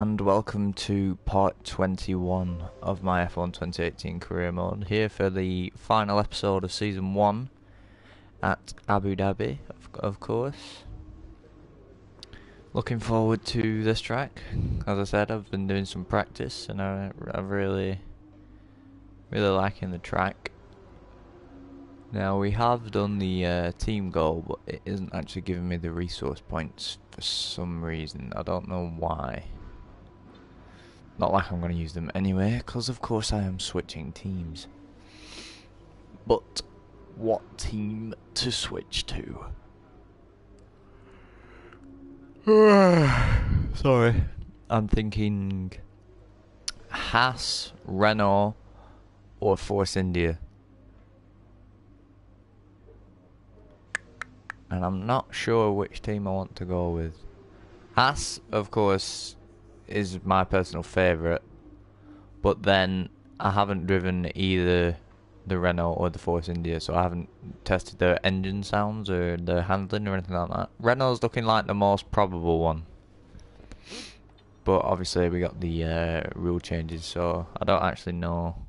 And welcome to part 21 of my F1 2018 career mode, here for the final episode of season 1 at Abu Dhabi, of course. Looking forward to this track. As I said, I've been doing some practice and I'm really liking the track. Now, we have done the team goal, but it isn't actually giving me the resource points for some reason. I don't know why. Not like I'm going to use them anyway, because of course I am switching teams. But what team to switch to? Sorry. I'm thinking Haas, Renault, or Force India. And I'm not sure which team I want to go with. Haas, of course, is my personal favourite, but then I haven't driven either the Renault or the Force India, so I haven't tested their engine sounds or their handling or anything like that. Renault's looking like the most probable one, but obviously we got the rule changes, so I don't actually know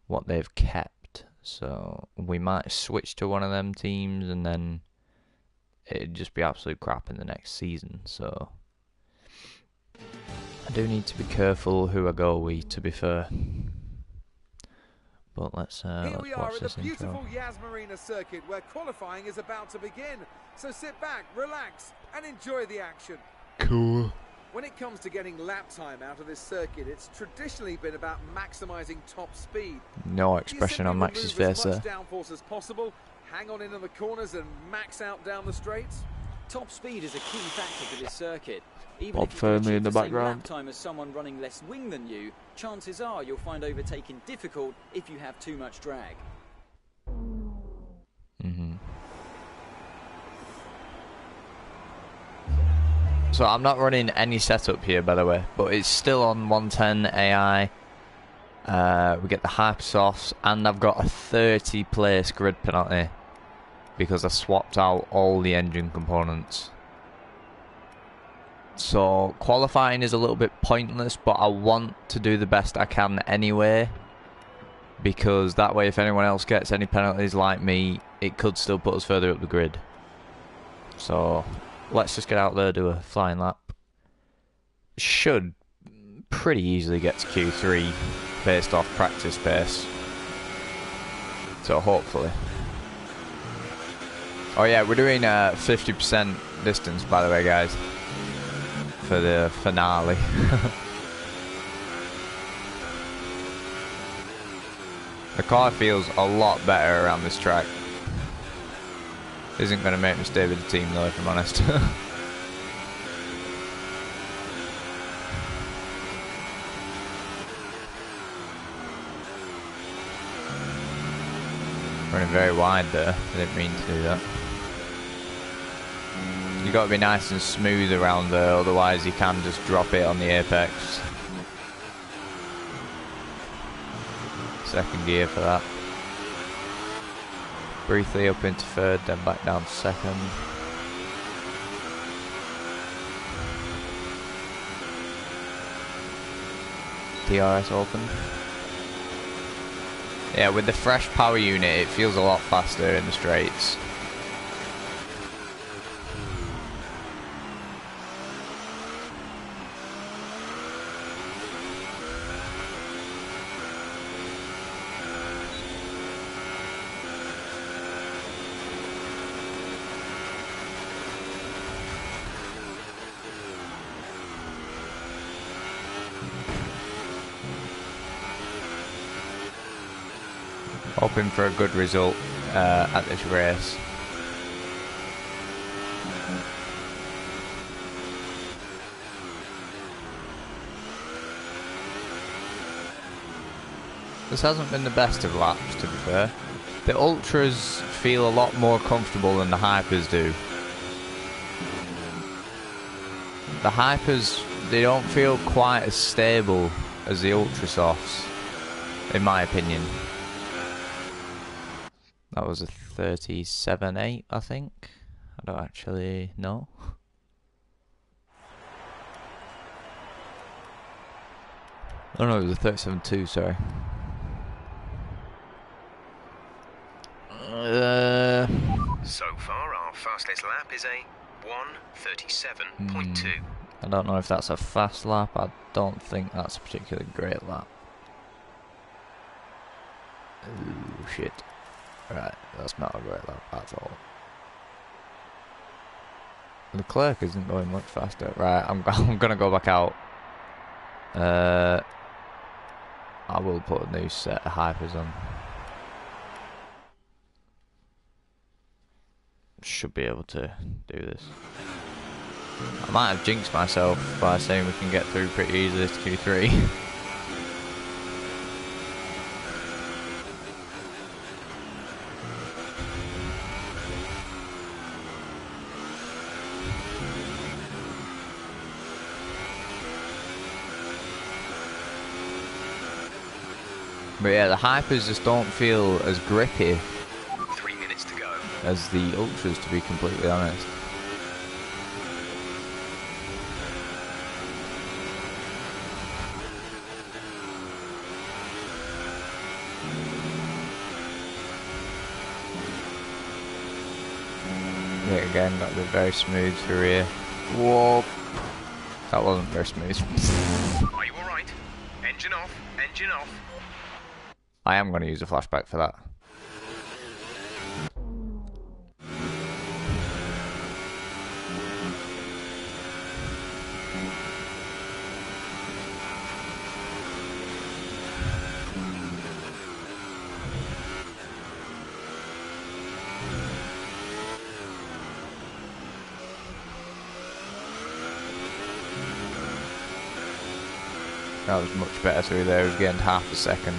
what they've kept, so we might switch to one of them teams and then it'd just be absolute crap in the next season, so I do need to be careful who I go with, to be fair. But let's watch this intro. Here we are at the beautiful Yas Marina circuit where qualifying is about to begin. So sit back, relax, and enjoy the action. Cool. When it comes to getting lap time out of this circuit, it's traditionally been about maximising top speed. No expression on Max's face there. As much downforce as possible, hang on in the corners and max out down the straights. Top speed is a key factor for this circuit. Even Bob if you firmly in the achieve same background. lap time as someone running less wing than you, chances are you'll find overtaking difficult if you have too much drag. So I'm not running any setup here, by the way, but it's still on 110 AI. We get the Hypersofts, and I've got a 30 place grid penalty because I swapped out all the engine components. So qualifying is a little bit pointless, but I want to do the best I can anyway, because that way if anyone else gets any penalties like me, it could still put us further up the grid. So let's just get out there, do a flying lap. Should pretty easily get to Q3 based off practice pace. So hopefully. Oh yeah, we're doing 50% distance, by the way, guys, for the finale. The car feels a lot better around this track. Isn't going to make me stay with the team though, if I'm honest. Running very wide there. I didn't mean to do that. You got to be nice and smooth around there, otherwise you can just drop it on the apex. Second gear for that. Briefly up into third, then back down to second. DRS open. Yeah, with the fresh power unit, it feels a lot faster in the straights. Hoping for a good result at this race. This hasn't been the best of laps, to be fair. The Ultras feel a lot more comfortable than the Hypers do. The Hypers, they don't feel quite as stable as the Ultra Softs, in my opinion. That was a 37.8, I think. I don't actually know. Oh no, it was a 37.2, sorry. So far, our fastest lap is a 1:37.2. I don't know if that's a fast lap. I don't think that's a particularly great lap. Ooh, shit. Right, that's not a great lap at all. Leclerc isn't going much faster. Right, I'm gonna go back out. I will put a new set of hypers on. Should be able to do this. I might have jinxed myself by saying we can get through pretty easily to Q3. But yeah, the hypers just don't feel as grippy 3 minutes to go. as the ultras, to be completely honest. Yeah, again, got to be very smooth through here. Whoa! That wasn't very smooth. Are you alright? Engine off, engine off. I am going to use a flashback for that. That was much better through there. It was getting half a second.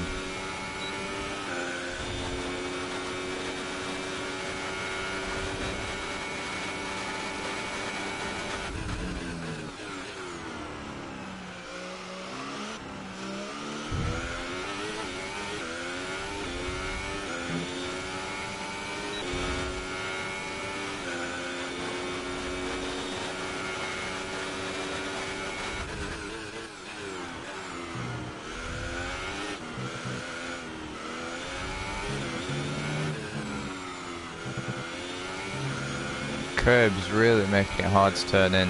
Curbs really making it hard to turn in.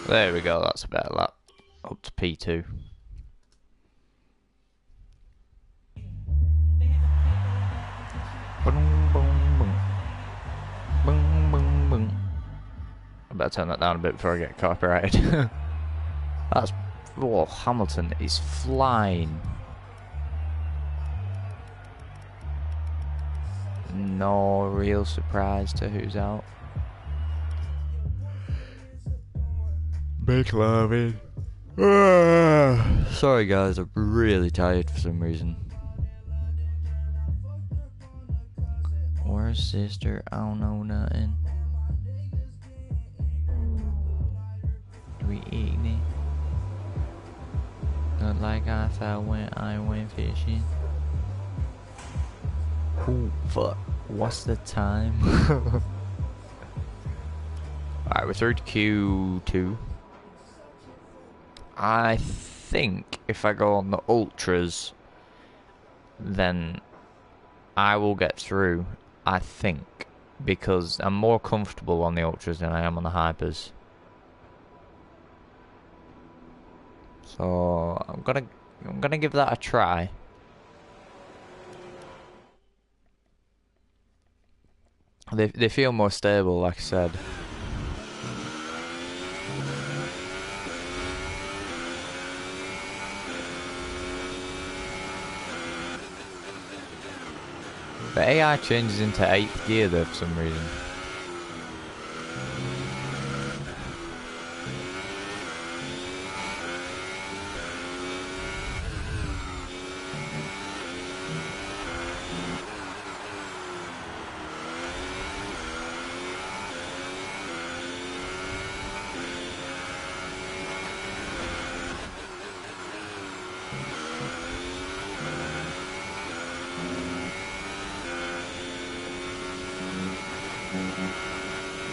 There we go, that's a better lap. Up to P2. Boom, boom, boom. Boom, boom, boom. I better turn that down a bit before I get copyrighted. That's... Oh, Hamilton is flying. No real surprise to who's out. McLaren. Sorry guys, I'm really tired for some reason. Where's sister? I don't know nothing. We eating it? Not like I thought when I went fishing. Ooh, fuck. What's the time? Alright, we're through to Q2. I think if I go on the ultras, then I will get through. I think, because I'm more comfortable on the ultras than I am on the hypers. So I'm gonna give that a try. They feel more stable, like I said. The AI changes into 8th gear there for some reason.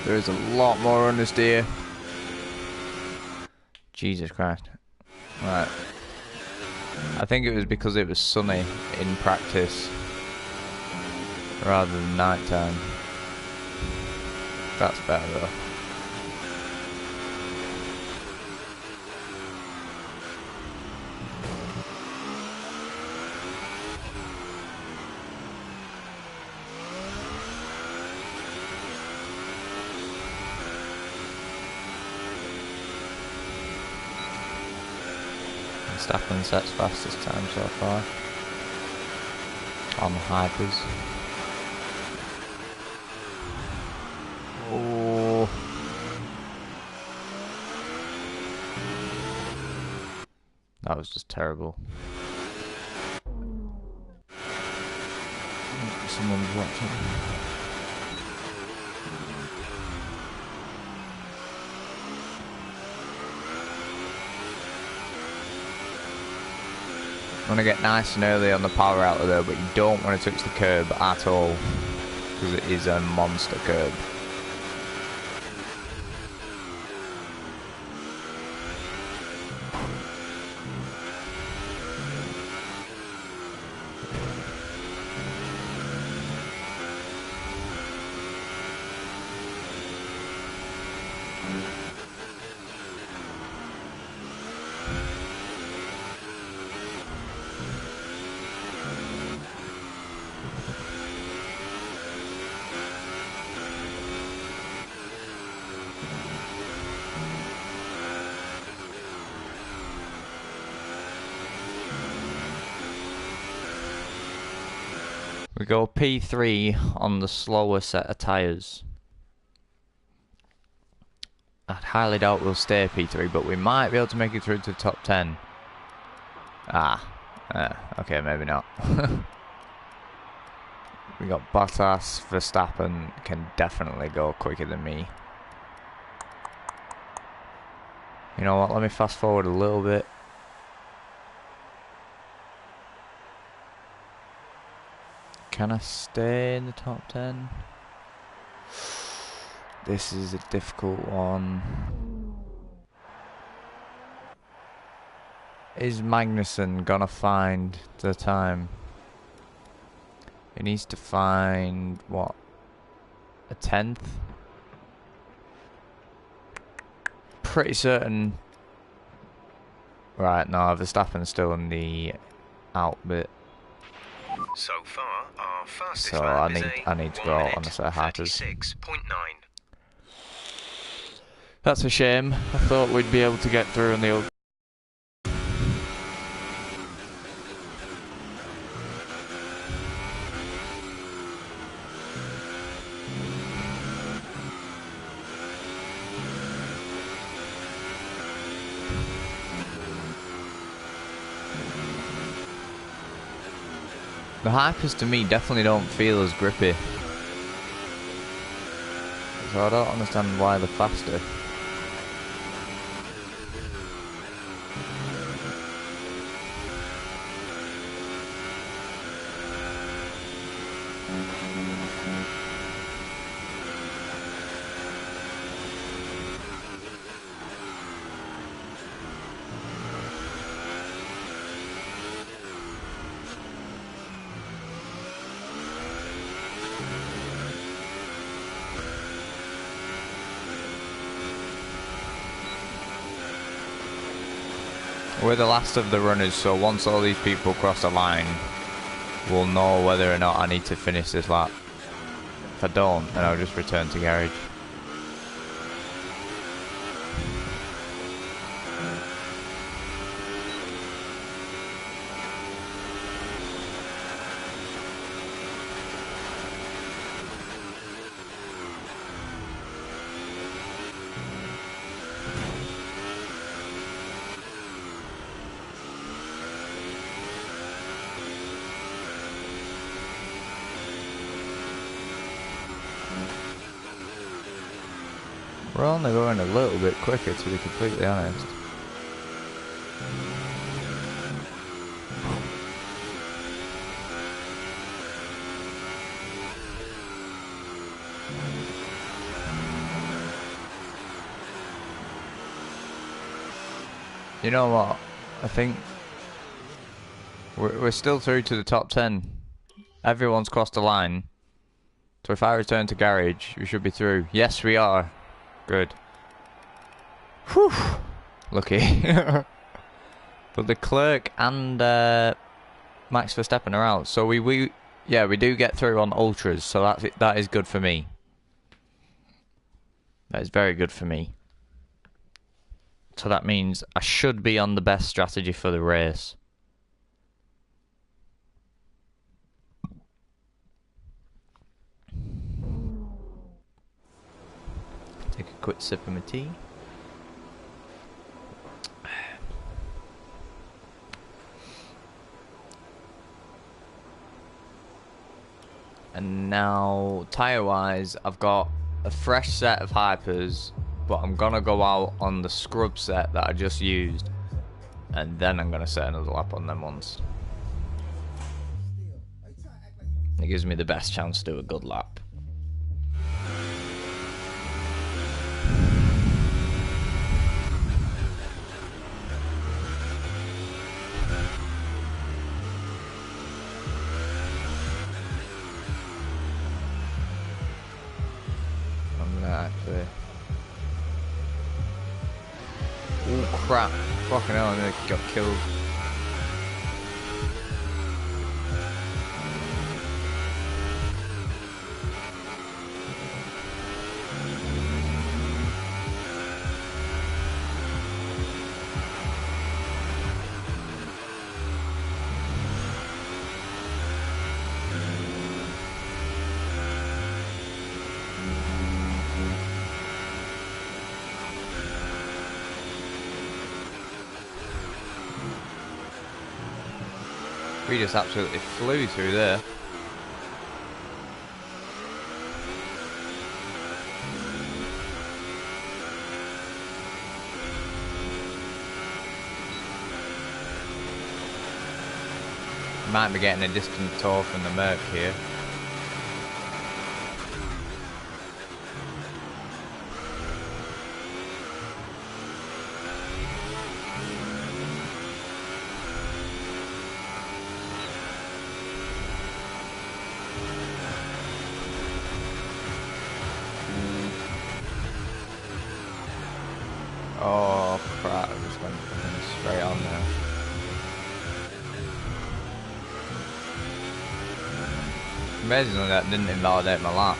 There is a lot more understeer. Jesus Christ. Right. I think it was because it was sunny in practice rather than night time. That's better though. Verstappen sets fastest time so far on the hypers. Oh, that was just terrible. Someone's watching. You want to get nice and early on the power outlet though, but you don't want to touch the curb at all because it is a monster curb. We go P3 on the slower set of tyres. I highly doubt we'll stay P3, but we might be able to make it through to the top 10. Okay, maybe not. We got Bottas, Verstappen can definitely go quicker than me. You know what, let me fast forward a little bit. Can I stay in the top 10? This is a difficult one. Is Magnussen gonna find the time? He needs to find, what, a 10th? Pretty certain. Right, no, Verstappen's still in the out bit. So far, our fastest So lap I need to go out on a set of hypers. 36.9. That's a shame. I thought we'd be able to get through on the old. The hypers to me definitely don't feel as grippy. So I don't understand why they're faster. We're the last of the runners, so once all these people cross the line, we'll know whether or not I need to finish this lap. If I don't, then I'll just return to garage. We're only going a little bit quicker, to be completely honest. You know what? I think we're still through to the top 10. Everyone's crossed the line. So if I return to garage, we should be through. Yes, we are. Good. Whew. Lucky. But the clerk and Max Verstappen are out. So we do get through on ultras. So that is good for me. That is very good for me. So that means I should be on the best strategy for the race. Take a quick sip of my tea. And now, tyre-wise, I've got a fresh set of hypers, but I'm gonna go out on the scrub set that I just used, and then I'm gonna set another lap on them ones. It gives me the best chance to do a good lap. Actually. Oh crap. Fucking hell, I nearly got killed. We just absolutely flew through there. Might be getting a distant tour from the Merc here. Oh crap, I just went straight on there. Amazingly that didn't invalidate my lap.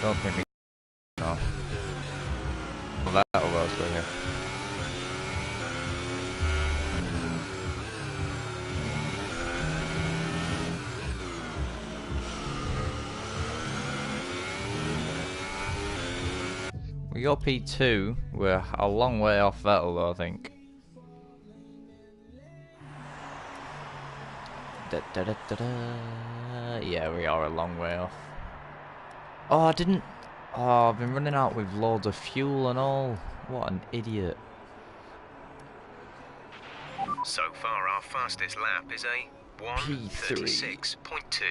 Don't think we... No. Well, that'll go through here. We got P2, we're a long way off Vettel though, I think. Yeah, we are a long way off. Oh, I didn't... Oh, I've been running out with loads of fuel and all. What an idiot. So far, our fastest lap is a 1:36.2.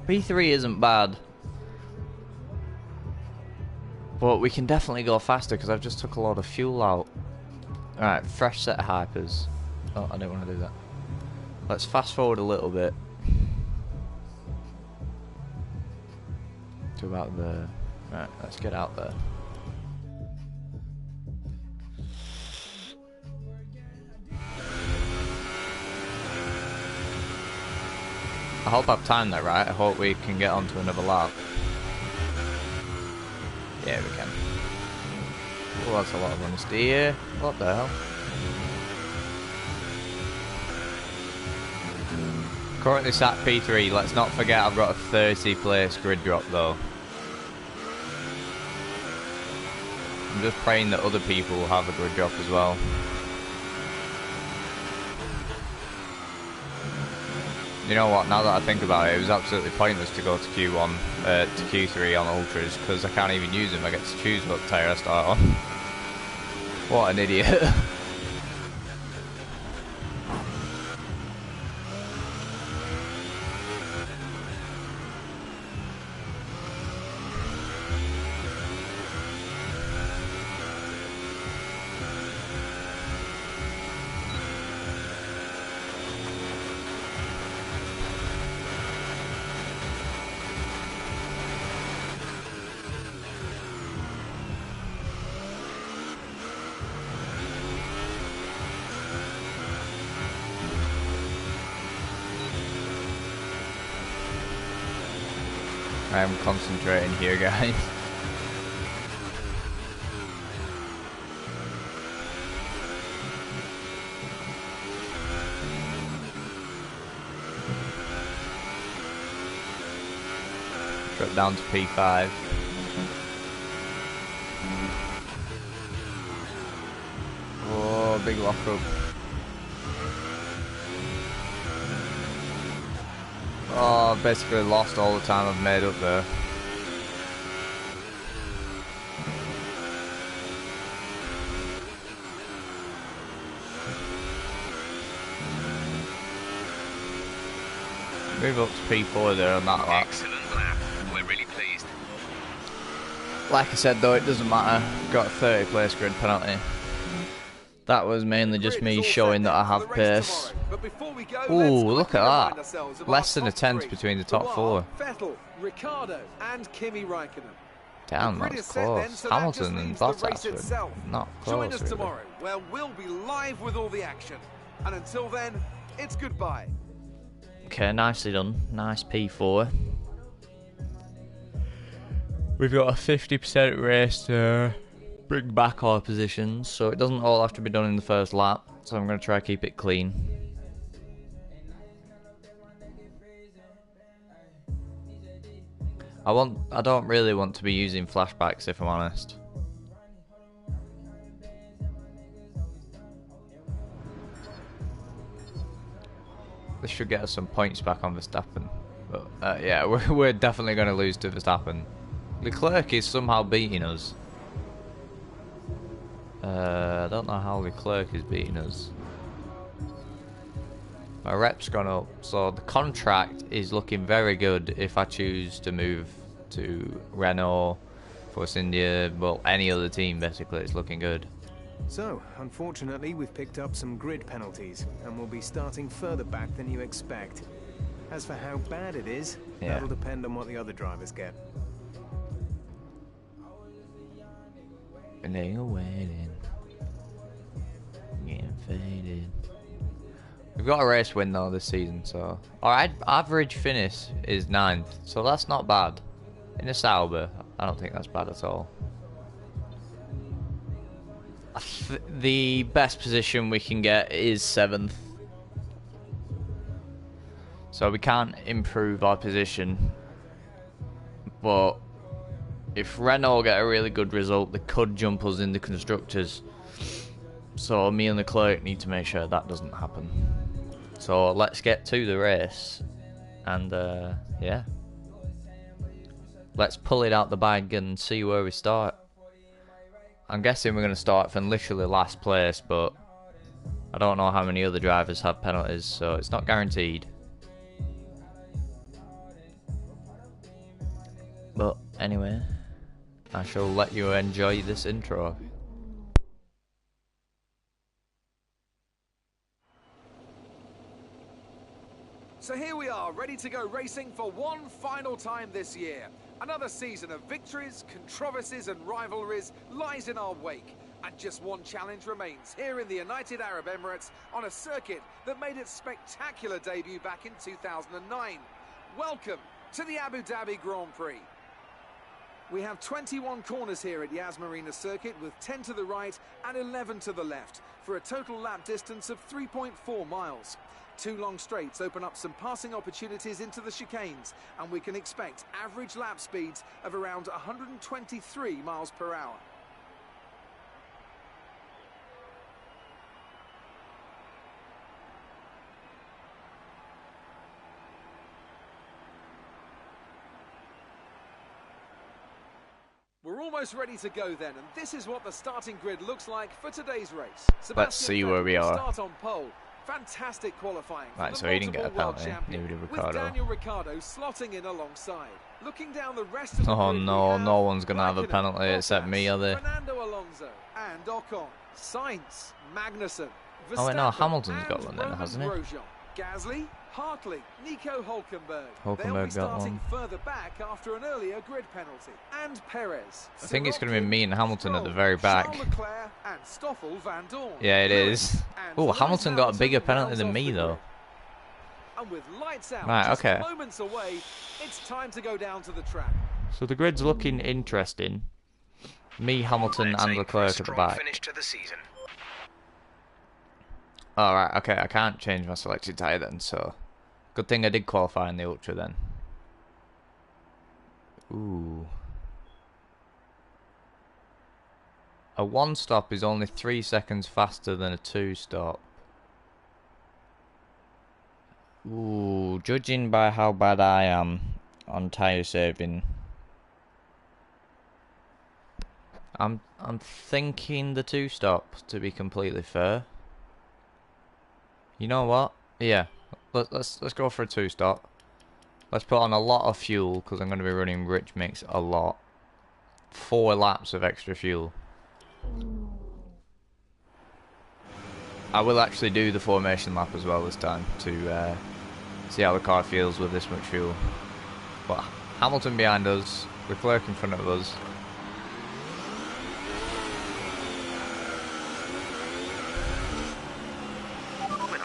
P3 isn't bad. But we can definitely go faster because I've just took a lot of fuel out. Alright, fresh set of hypers. Oh, I don't want to do that. Let's fast forward a little bit. To about there. Right, let's get out there. I hope I've timed that right. I hope we can get onto another lap. Yeah, we can. Oh, that's a lot of honesty here. What the hell? Currently sat P3. Let's not forget I've got a 30 place grid drop though. I'm just praying that other people will have a grid drop as well. You know what, now that I think about it, it was absolutely pointless to go to Q1, to Q3 on Ultras, because I can't even use them, I get to choose what tyre I start on. What an idiot. I am concentrating here, guys. Drop down to P5. Oh, big lock up. Oh, basically lost all the time I've made up there. Move up to P4 there on that lap. Excellent lap. We're really pleased. Like I said though, it doesn't matter. Got a 30 place grid penalty. That was mainly just me showing that I have pace. Ooh, look at that. Less than a tenth between the top four. Vettel, Ricciardo and Kimi Raikkonen. Damn, that's close. Hamilton and Bottas were not close. Join us tomorrow, where we'll be live with all the action. And until then, it's goodbye. Okay, nicely done. Nice P4. We've got a 50% race to bring back our positions, so it doesn't all have to be done in the first lap. So I'm going to try to keep it clean. I don't really want to be using flashbacks, if I'm honest. This should get us some points back on Verstappen. But yeah, we're definitely going to lose to Verstappen. Leclerc is somehow beating us. I don't know how Leclerc is beating us. My rep's gone up, so the contract is looking very good if I choose to move to Renault, Force India, well, any other team basically. It's looking good. So, unfortunately, we've picked up some grid penalties, and we'll be starting further back than you expect. As for how bad it is, that'll depend on what the other drivers get. And they are waiting, getting faded. We've got a race win though this season, so our average finish is 9th, so that's not bad. In a Sauber, I don't think that's bad at all. The best position we can get is 7th, so we can't improve our position. But if Renault get a really good result, they could jump us in the constructors. So me and Leclerc need to make sure that doesn't happen. So let's get to the race, and yeah, let's pull it out the bag and see where we start. I'm guessing we're going to start from literally last place, but I don't know how many other drivers have penalties, so it's not guaranteed. But anyway, I shall let you enjoy this intro. So here we are, ready to go racing for one final time this year. Another season of victories, controversies and rivalries lies in our wake. And just one challenge remains here in the United Arab Emirates on a circuit that made its spectacular debut back in 2009. Welcome to the Abu Dhabi Grand Prix. We have 21 corners here at Yas Marina Circuit, with 10 to the right and 11 to the left, for a total lap distance of 3.4 miles. 2 long straights open up some passing opportunities into the chicanes, and we can expect average lap speeds of around 123 miles per hour. We're almost ready to go then, and this is what the starting grid looks like for today's race. Let's see where we are. Start on pole. Fantastic qualifying. Right, so he didn't get a penalty, neither did Ricciardo. With Daniel Ricciardo slotting in alongside. Looking down the rest of the oh grid, no, no one's going to have a penalty except me, are they? Fernando Alonso and Ocon, Sainz, Magnussen, Oh wait, no, Verstappen Hamilton's got and one then, Roman hasn't he? Grosjean, Gasly, Hartley, Nico Hülkenberg. They'll be Hulkenberg got starting one. further back after an earlier grid penalty. And Perez. I think it's going to be me and Hamilton at the very back. Charles Leclerc and Stoffel Van Dorn. Yeah, it is. And Oh, Lewis Hamilton got a bigger Hamilton penalty rounds than off me the though. grid. And with lights out, Right, just okay. moments away, it's time to go down to the track. So the grid's looking interesting. Me, Hamilton, Let's and aim for a Leclerc at the strong back. finish to the season. Alright, okay, I can't change my selected tyre then, so... Good thing I did qualify in the Ultra then. Ooh. A 1-stop is only 3 seconds faster than a 2-stop. Ooh, judging by how bad I am on tyre saving... I'm thinking the 2-stop, to be completely fair. You know what? Yeah, let's go for a 2-stop. Let's put on a lot of fuel because I'm going to be running rich mix a lot. 4 laps of extra fuel. I will actually do the formation lap as well this time to see how the car feels with this much fuel. But Hamilton behind us, Leclerc in front of us.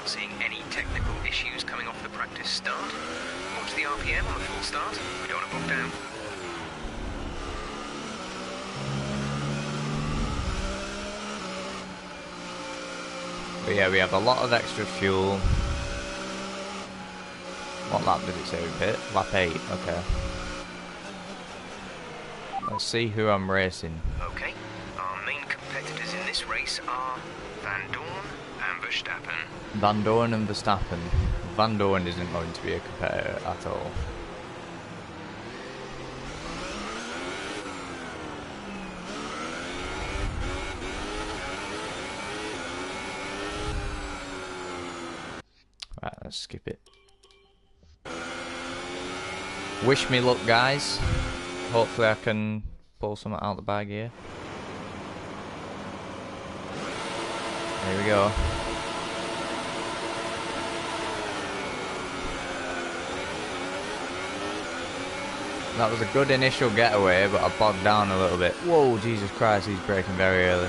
Seeing any technical issues coming off the practice start. Watch the RPM on the full start. We don't want to bog down. But yeah, we have a lot of extra fuel. What lap did it say we pit? Lap 8, okay. Let's see who I'm racing. Okay, our main competitors in this race are Van Dorn and Verstappen. Van Dorn and Verstappen. Van Dorn isn't going to be a competitor at all. Right, let's skip it. Wish me luck, guys. Hopefully I can pull something out of the bag here. There we go. That was a good initial getaway, but I bogged down a little bit. Whoa, Jesus Christ, he's braking very early.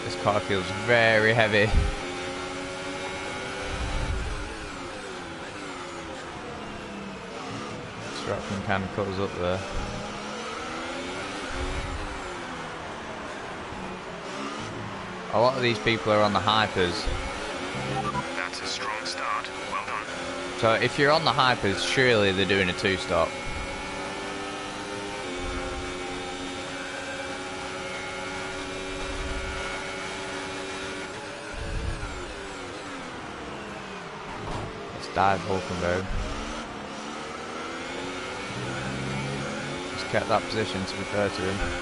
This car feels very heavy. Disruption kind of cut us up there. A lot of these people are on the hypers. That's a strong start. Well done. So if you're on the hypers, surely they're doing a 2-stop. Let's dive Hulkenberg. Just kept that position, to be fair to him.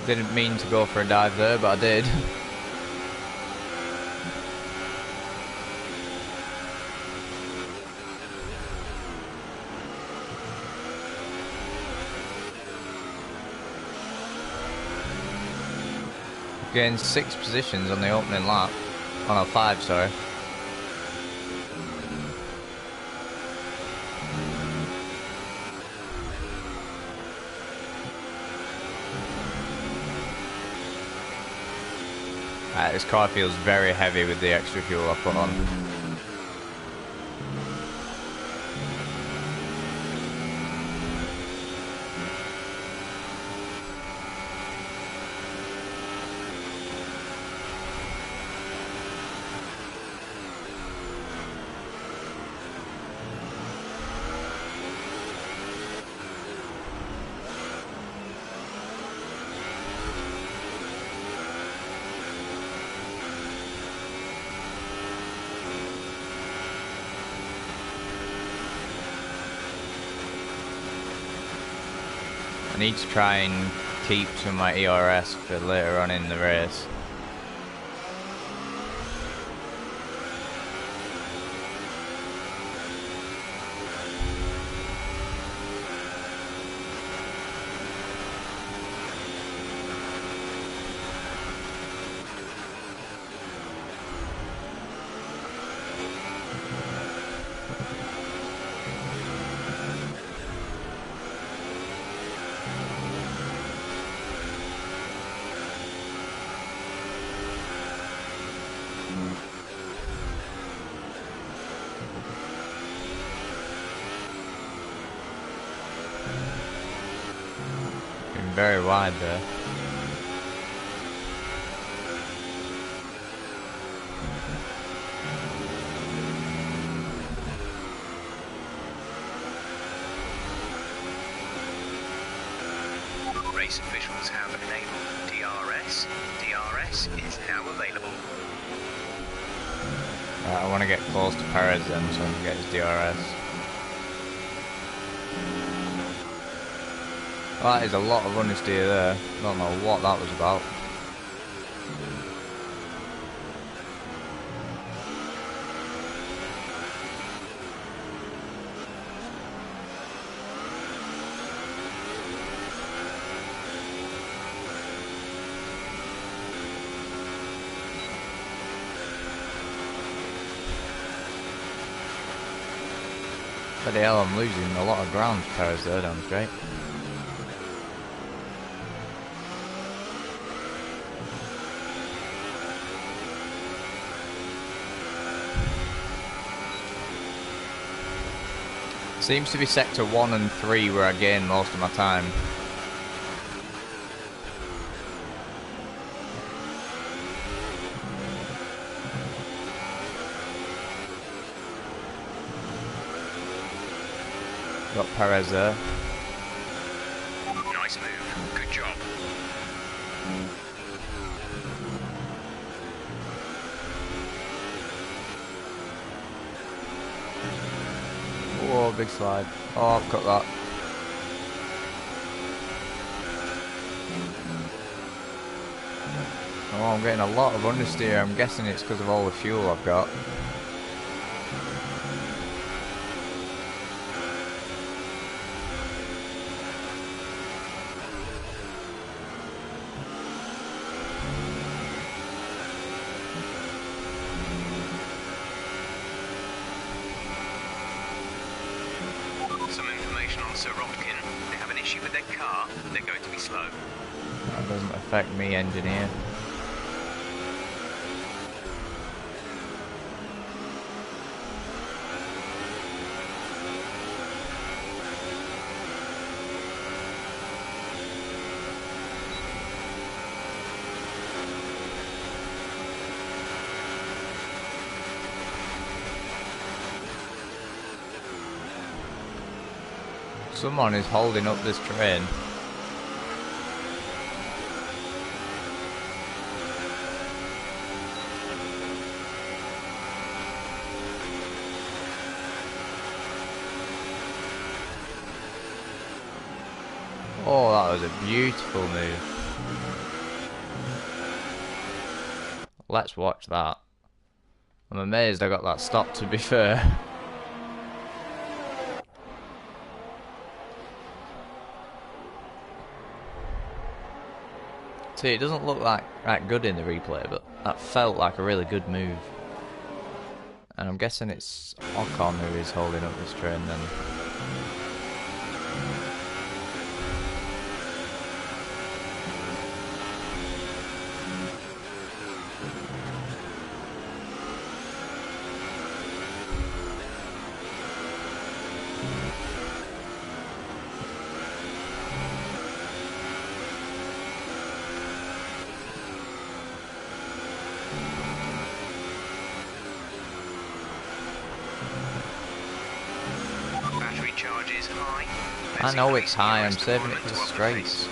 Didn't mean to go for a dive there, but I did. Gained 6 positions on the opening lap. Oh no, 5, sorry. This car feels very heavy with the extra fuel I put on. I need to try and keep some of my ERS for later on in the race. very wide there. Race officials have enabled DRS. DRS is now available. I want to get close to Perez then so I can get his DRS. That is a lot of understeer there. Don't know what that was about. Bloody hell, I'm losing a lot of ground to Perez there down straight. Seems to be sector 1 and 3 where I gain most of my time. Got Perez there. Nice move. Good job. Whoa, big slide. Oh, I've cut that. Oh, I'm getting a lot of understeer. I'm guessing it's because of all the fuel I've got. Some information on Sirotkin. They have an issue with their car. They're going to be slow. That doesn't affect me, engineer. Someone is holding up this train. Oh, that was a beautiful move. Let's watch that. I'm amazed I got that stop, to be fair. See, it doesn't look like that good in the replay, but that felt like a really good move. And I'm guessing it's Ocon who is holding up this train then. Battery charge is high. I know it's high, I'm saving it for the straights.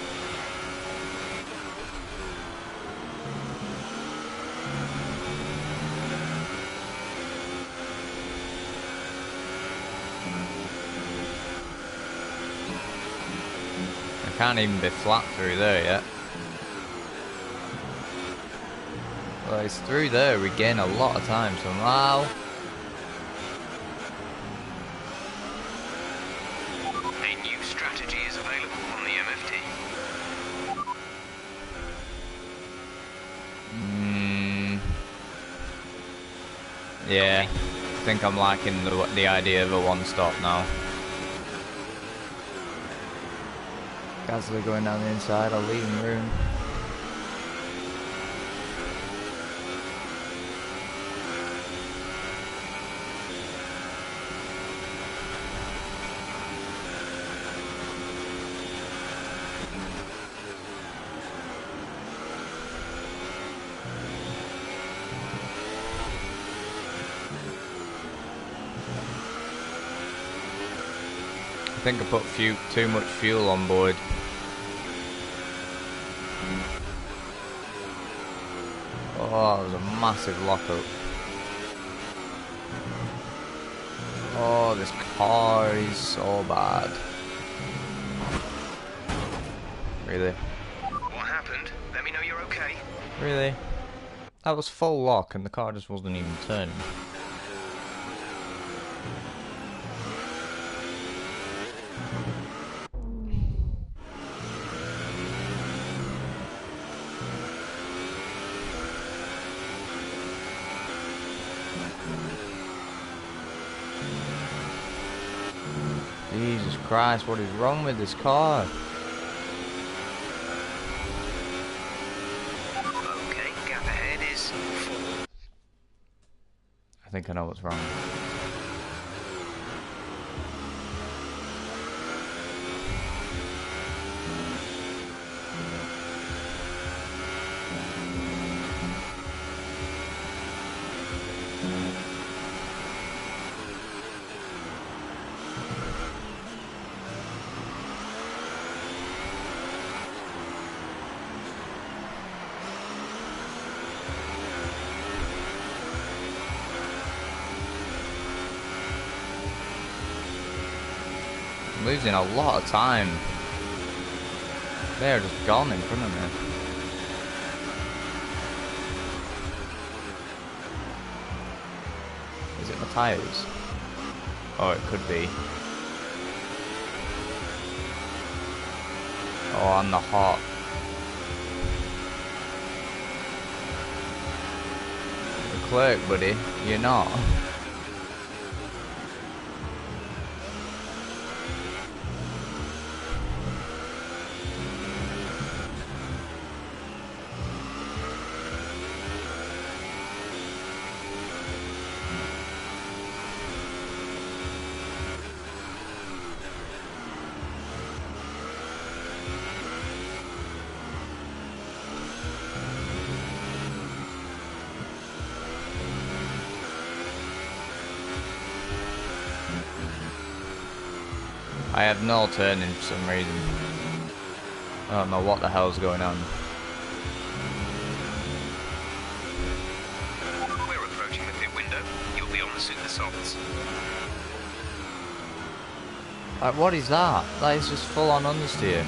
I can't even be flat through there yet. Well, it's through there we gain a lot of time somehow. A new strategy is available on the MFT. Yeah, I think I'm liking the idea of a one-stop now. Gasly going down the inside, I'll leave him room. I think I put too much fuel on board. Oh, there's a massive lockup. Oh, this car is so bad. Really? What happened? Let me know you're okay. Really? That was full lock and the car just wasn't even turning. Jesus Christ, what is wrong with this car? Okay, gap ahead is 4. I think I know what's wrong. I'm losing a lot of time. They're just gone in front of me. Is it my tyres? Oh, it could be. Oh, I'm the hot. The clerk, buddy. You're not. I have no turning for some reason. I don't know what the hell's going on. We're approaching the pit window. You'll be on the super softs. Like, what is that? That is just full on understeer.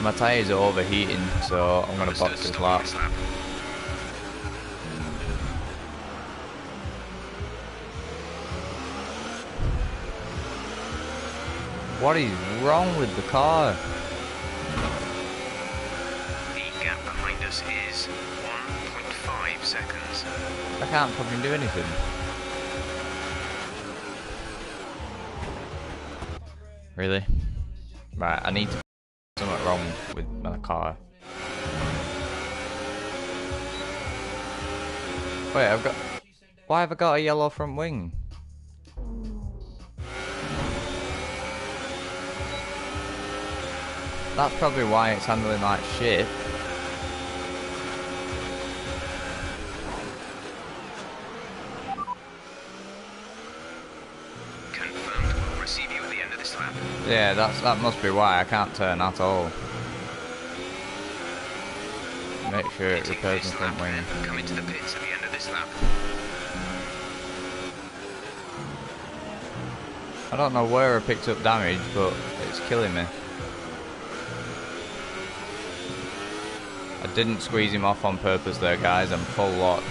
My tyres are overheating, so I'm gonna box this lap. What is wrong with the car? The gap behind us is 1.5 seconds. I can't fucking do anything. Really? Right, I need to something wrong with my car. Wait, why have I got a yellow front wing? That's probably why it's handling like shit. Confirmed. We'll receive you at the end of this lap. Yeah, that must be why I can't turn at all. Make sure it repairs my front wing. Come into the pits at the end of this lap. I don't know where I picked up damage, but it's killing me. I didn't squeeze him off on purpose there, guys. I'm full lock.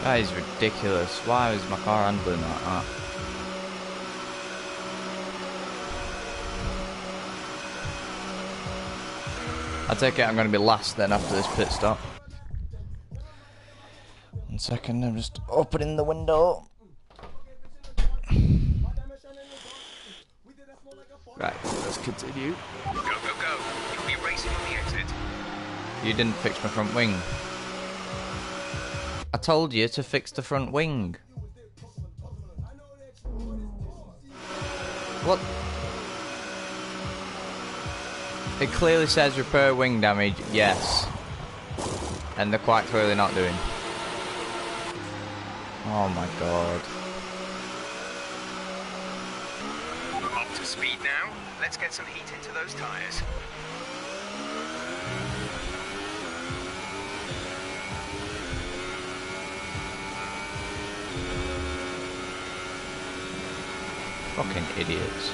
That is ridiculous. Why is my car handling like that? I take it I'm going to be last then after this pit stop. 1 second, I'm just opening the window. Right, let's continue. Go, go, go. You'll be racing on the exit. You didn't fix my front wing. I told you to fix the front wing. What? It clearly says repair wing damage, yes. And they're quite clearly not doing. Oh my god. Up to speed now. Let's get some heat into those tyres. Fucking idiots.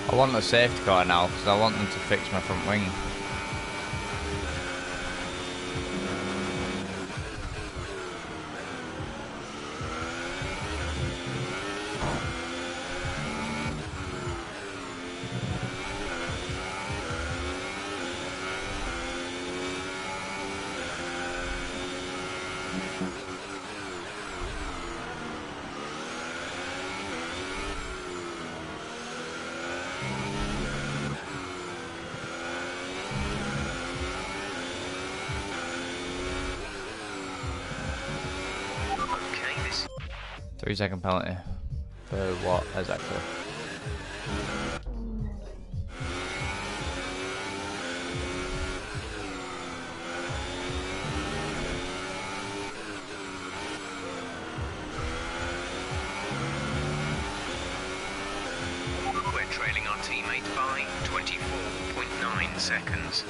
I want a safety car now because I want them to fix my front wing. Okay, this 3-second penalty. For what exactly? we're trailing our teammate by 24.9 seconds.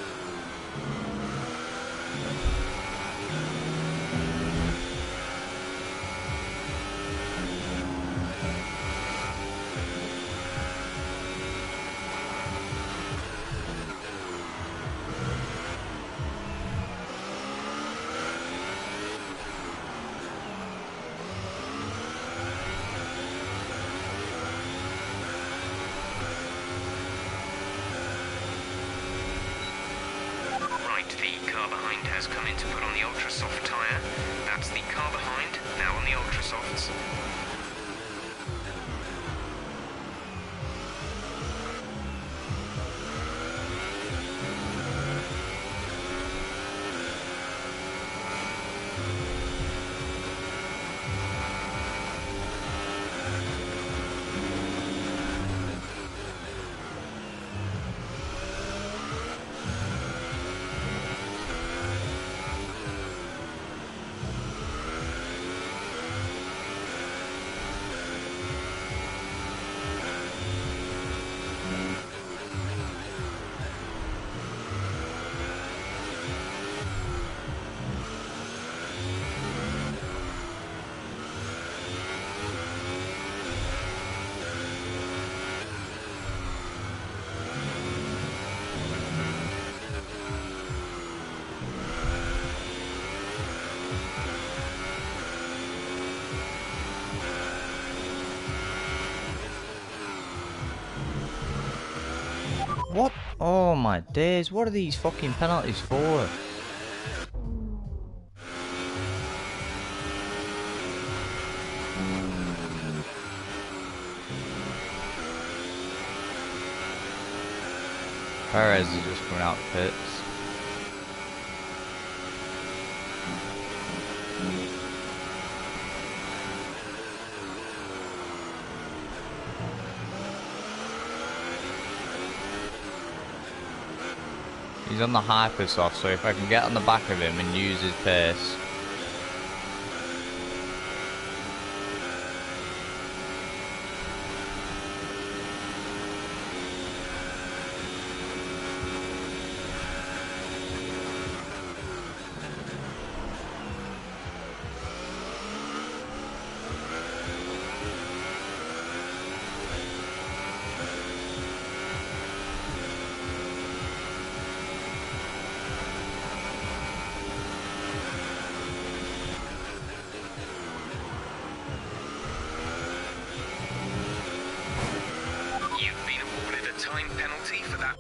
Right, the car behind has come in to put on the ultra soft tyre. That's the car behind, now on the ultra softs. What? Oh my days, what are these fucking penalties for? Perez is just coming out pits. He's on the hypersoft, so if I can get on the back of him and use his pace. for that.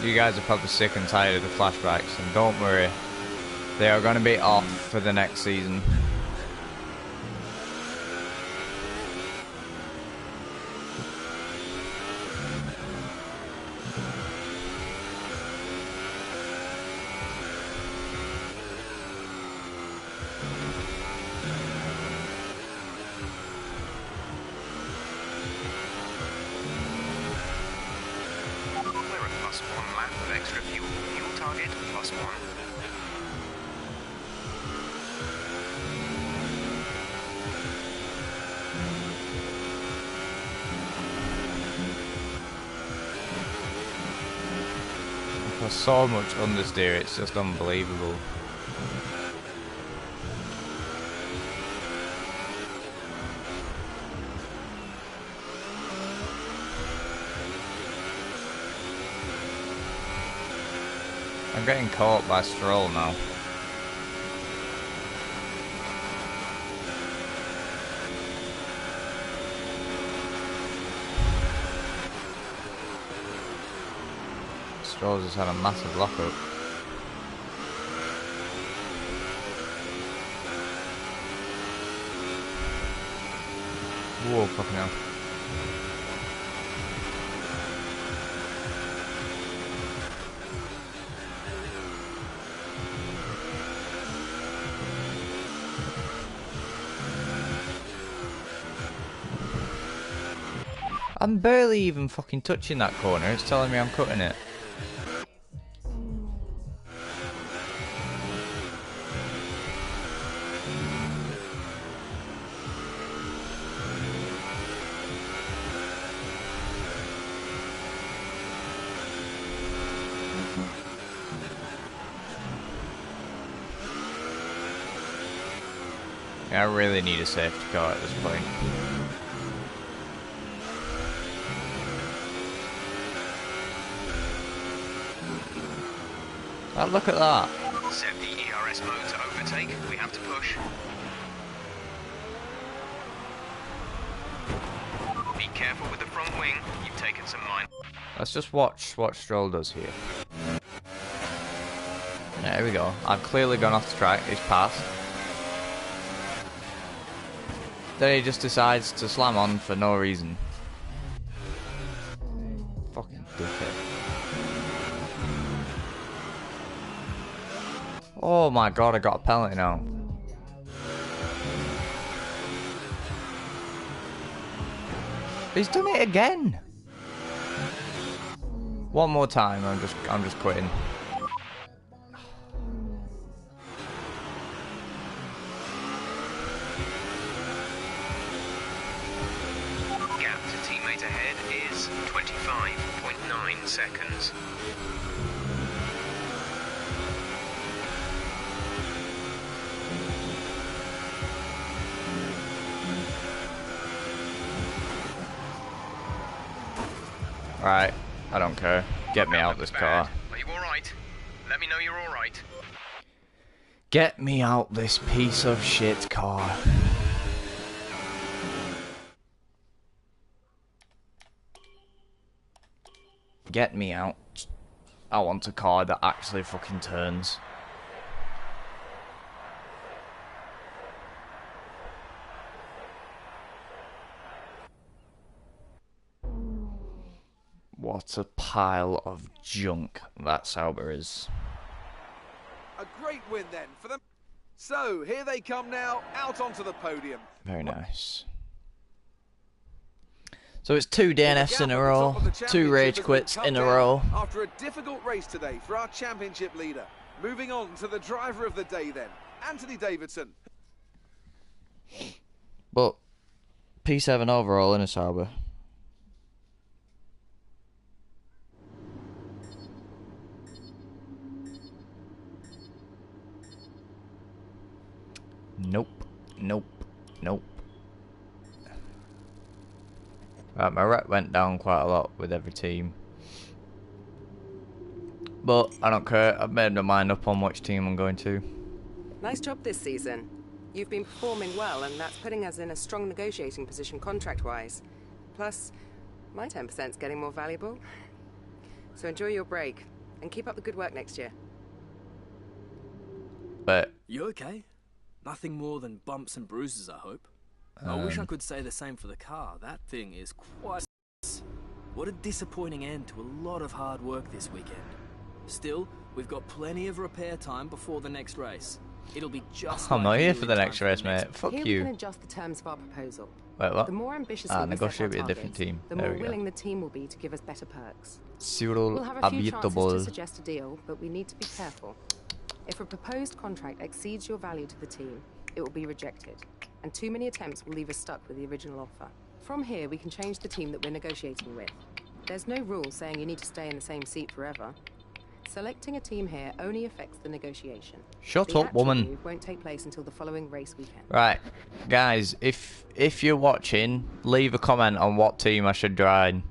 You guys are probably sick and tired of the flashbacks, and don't worry, they are going to be off for the next season. +1 lap of extra fuel. Fuel target +1. There's so much understeer, it's just unbelievable. I'm getting caught by Stroll now. Stroll's just had a massive lockup. Whoa, fucking hell. I'm barely even fucking touching that corner, it's telling me I'm cutting it. Yeah, I really need a safety car at this point. Oh, look at that. Set the ERS mode to overtake. We have to push. Be careful with the front wing. You've taken some mine. Let's just watch what Stroll does here. There we go. I've clearly gone off the track. He's passed. Then he just decides to slam on for no reason. Fucking dickhead. Oh my god, I got a penalty now. He's done it again. One more time, I'm just quitting. Gap to teammate ahead is 25.9 seconds. Right, I don't care. Get me out this car. Are you alright? Let me know you're alright. Get me out this piece of shit car. Get me out. I want a car that actually fucking turns. What a pile of junk that Sauber is. A great win then for them. So here they come now, out onto the podium. Very nice. So it's 2 DNFs in a row, 2 rage quits in a row. After a difficult race today for our championship leader. Moving on to the driver of the day then, Anthony Davidson. But P7 overall in a Sauber. Nope. Nope. Nope. Right, my rep went down quite a lot with every team. But I don't care, I've made my mind up on which team I'm going to. Nice job this season. You've been performing well, and that's putting us in a strong negotiating position contract-wise. Plus, my 10%'s getting more valuable. So enjoy your break, and keep up the good work next year. But You okay? Nothing more than bumps and bruises, I hope. I wish I could say the same for the car. That thing is quite... What a disappointing end to a lot of hard work this weekend. Still, we've got plenty of repair time before the next race. It'll be just I'm not like here you for in the time next race, mate. Fuck Here we you. can adjust the terms of our proposal. Wait, what? The more ambitious negotiate with a different team. the There more we go. willing the team will be to give us better perks. Cyril We'll have a few chances to Abitable. suggest a deal, but we need to be careful. If a proposed contract exceeds your value to the team, it will be rejected, and too many attempts will leave us stuck with the original offer. From here, we can change the team that we're negotiating with. There's no rule saying you need to stay in the same seat forever. Selecting a team here only affects the negotiation. Shut The up, actual woman. move won't take place until the following race weekend. Right, guys, if you're watching, leave a comment on what team I should join.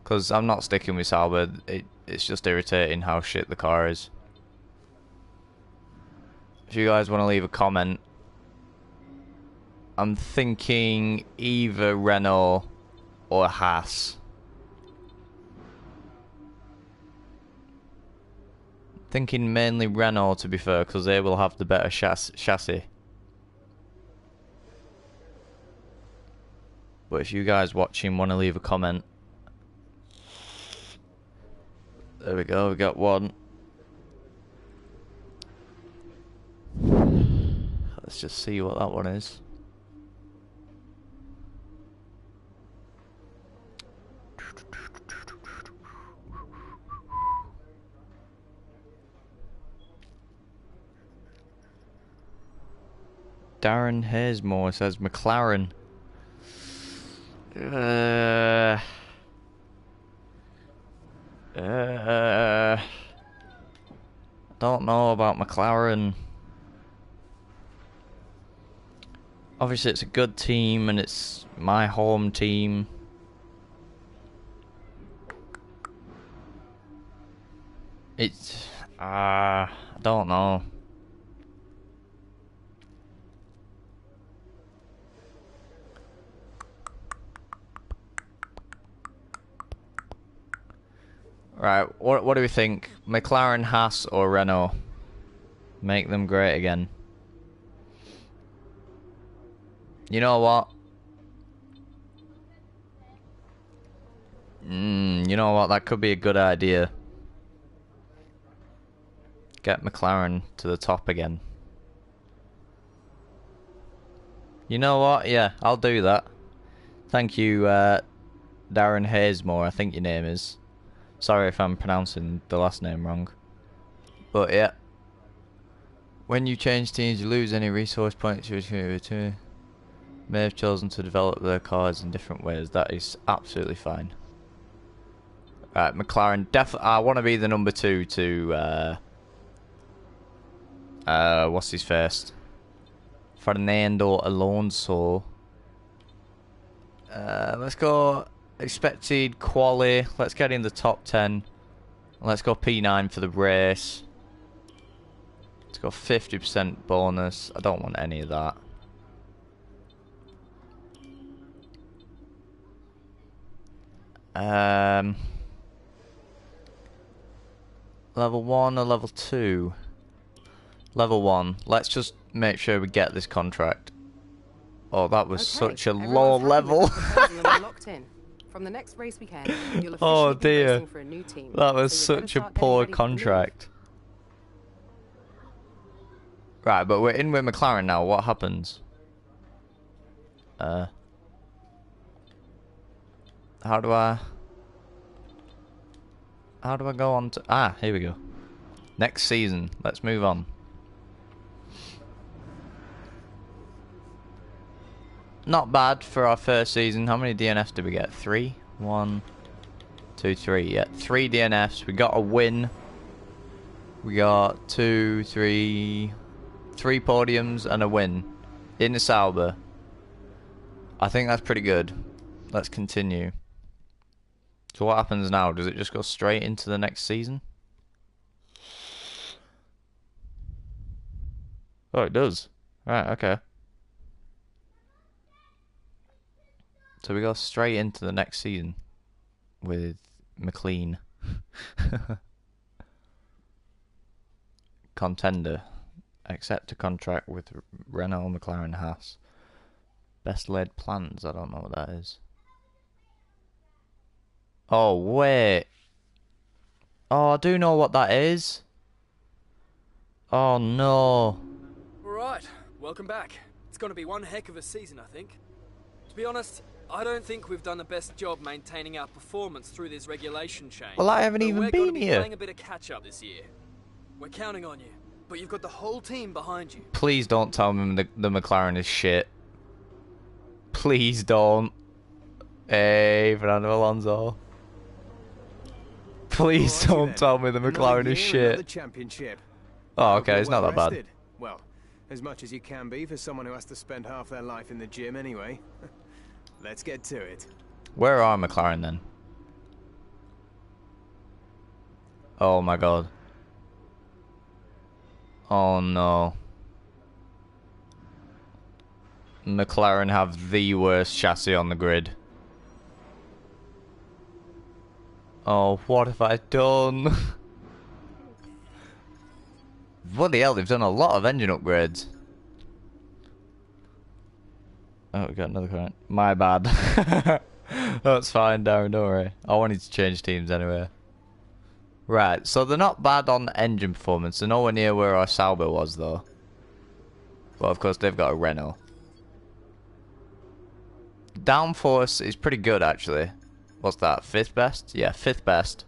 Because I'm not sticking with Sauber. It's just irritating how shit the car is. If you guys want to leave a comment, I'm thinking either Renault or Haas. Thinking mainly Renault, to be fair, because they will have the better chassis. But if you guys watching want to leave a comment, there we go, we got one. Let's just see what that one is. Darren Haysmore says McLaren. Don't know about McLaren. Obviously it's a good team and it's my home team. It's I don't know. Right, what do we think? McLaren, Haas or Renault? Make them great again. You know what? You know what? That could be a good idea. Get McLaren to the top again. You know what? Yeah, I'll do that. Thank you, Darren Haysmore, I think your name is. Sorry if I'm pronouncing the last name wrong. But yeah. When you change teams, you lose any resource points which you may have chosen to develop their cars in different ways. That is absolutely fine. Right, McLaren. I want to be the number 2 to what's his first? Fernando Alonso. Let's go expected quali. Let's get in the top 10. Let's go P9 for the race. Let's go 50% bonus. I don't want any of that. Level 1 or level 2? Level 1. Let's just make sure we get this contract. Oh, that was such a low level. Locked in. From the next race weekend, you'll Oh officially be dear. racing for a new team. That was So you better such a start getting poor ready for the move. contract. Right, but we're in with McLaren now. What happens? How do I go on to... Ah, here we go. Next season. Let's move on. Not bad for our first season. How many DNFs did we get? 3? 1, 2, 3. Yeah, 3 DNFs. We got a win. We got 2, 3 podiums and a win in the Sauber. I think that's pretty good. let's continue. So what happens now? Does it just go straight into the next season? Oh, it does. Right, okay. So we go straight into the next season with McLean. Contender. Accept a contract with Renault, McLaren, Haas. Best laid plans. I don't know what that is. Oh, wait. Oh, I do know what that is. Oh, no. Alright, welcome back. It's going to be one heck of a season, I think. To be honest, I don't think we've done the best job maintaining our performance through this regulation change. Well, I haven't even we're been going to be here. playing a bit of catch-up this year. We're counting on you, but you've got the whole team behind you. Please don't tell me the McLaren is shit. Please don't. Hey, Fernando Alonso. Please Alrighty don't then. tell me the Another McLaren is year, shit. another championship. Oh, Hope okay, you're it's not that bad. rested. Well, as much as you can be for someone who has to spend half their life in the gym anyway. Let's get to it. Where are McLaren then? Oh my god. Oh no. McLaren have the worst chassis on the grid. Oh, what have I done? Bloody hell, they've done a lot of engine upgrades. Oh, we got another current. My bad. That's fine, Darren, don't worry. I wanted to change teams anyway. Right, so they're not bad on engine performance. They're nowhere near where our Sauber was, though. Well, of course, they've got a Renault. Downforce is pretty good, actually. What's that, 5th best? Yeah, 5th best.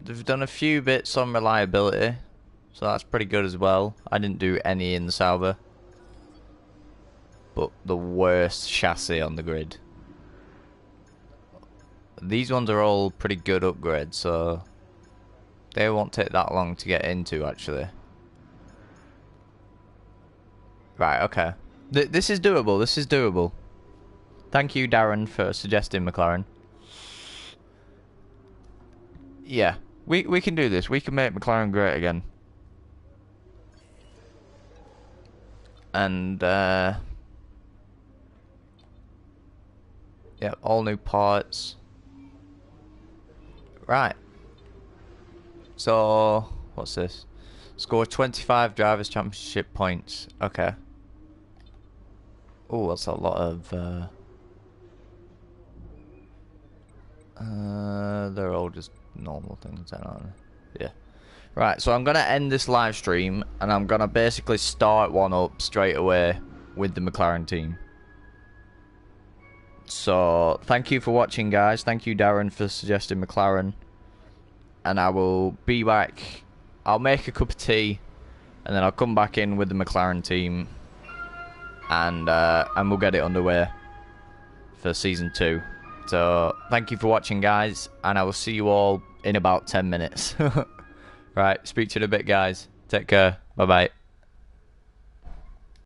They've done a few bits on reliability, so that's pretty good as well. I didn't do any in the Sauber. But the worst chassis on the grid. These ones are all pretty good upgrades, so they won't take that long to get into, actually. Right, okay. This is doable, this is doable. Thank you, Darren, for suggesting McLaren. Yeah, we can do this. We can make McLaren great again. And, yeah, all new parts. Right. So, what's this? Score 25 Drivers' Championship points. Okay. Oh, that's a lot of, they're all just normal things, aren't they? Yeah. Right, so I'm going to end this live stream, and I'm going to basically start one up straight away with the McLaren team. So, thank you for watching, guys. Thank you, Darren, for suggesting McLaren. And I will be back. I'll make a cup of tea, and then I'll come back in with the McLaren team, and we'll get it underway for Season 2. So, thank you for watching, guys, and I will see you all in about 10 minutes. Right, speak to you in a bit, guys. Take care. Bye-bye.